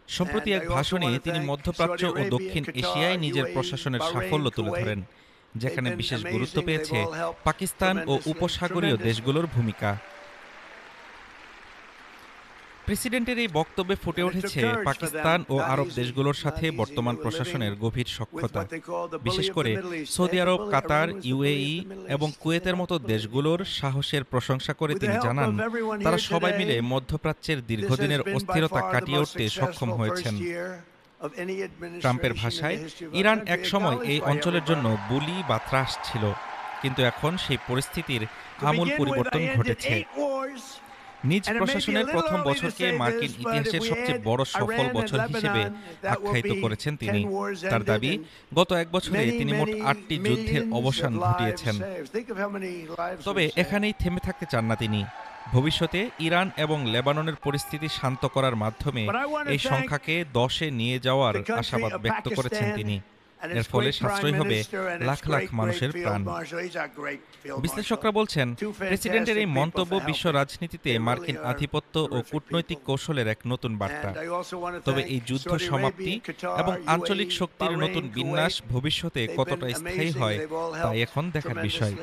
সম্প্রতি এক ভাষণে তিনি মধ্যপ্রাচ্য ও দক্ষিণ এশিয়ায় নিজের প্রশাসনের সাফল্য তুলে ধরেন, যেখানে বিশেষ গুরুত্ব পেয়েছে পাকিস্তান ও উপসাগরীয় দেশগুলোর ভূমিকা। প্রেসিডেন্টের এই বক্তব্যে ফুটে উঠেছে পাকিস্তান ও আরব দেশগুলোর সাথে বর্তমান প্রশাসনের গভীর সখ্যতা। বিশেষ করে সৌদি আরব, কাতার, ইউএই এবং কুয়েতের মতো দেশগুলোর সাহসের প্রশংসা করে তিনি জানান, তারা সবাই মিলে মধ্যপ্রাচ্যের দীর্ঘদিনের অস্থিরতা কাটিয়ে উঠতে সক্ষম হয়েছেন। ট্রাম্পের ভাষায়, ইরান একসময় এই অঞ্চলের জন্য বুলি বা ত্রাস ছিল, কিন্তু এখন সেই পরিস্থিতির আমূল পরিবর্তন ঘটেছে। নিজ প্রশাসনের প্রথম বছরকে মার্কিন ইতিহাসের সবচেয়ে বড় সফল বছর হিসেবে আখ্যায়িত করেছেন তিনি। তার দাবি, গত এক বছরে তিনি মোট ৮টি যুদ্ধের অবসান ঘটিয়েছেন। তবে এখানেই থেমে থাকতে চান না তিনি। ভবিষ্যতে ইরান এবং লেবাননের পরিস্থিতি শান্ত করার মাধ্যমে এই সংখ্যাকে 10-এ নিয়ে যাওয়ার আশাবাদ ব্যক্ত করেছেন তিনি। এর ফলে সাশ্রয় হবে লাখ লাখ মানুষের প্রাণ। বিশ্লেষকরা বলছেন, প্রেসিডেন্টের এই মন্তব্য বিশ্ব রাজনীতিতে মার্কিন আধিপত্য ও কূটনৈতিক কৌশলের এক নতুন বার্তা। তবে এই যুদ্ধ সমাপ্তি এবং আঞ্চলিক শক্তির নতুন বিন্যাস ভবিষ্যতে কতটা স্থায়ী হয়, তাই এখন দেখার বিষয়।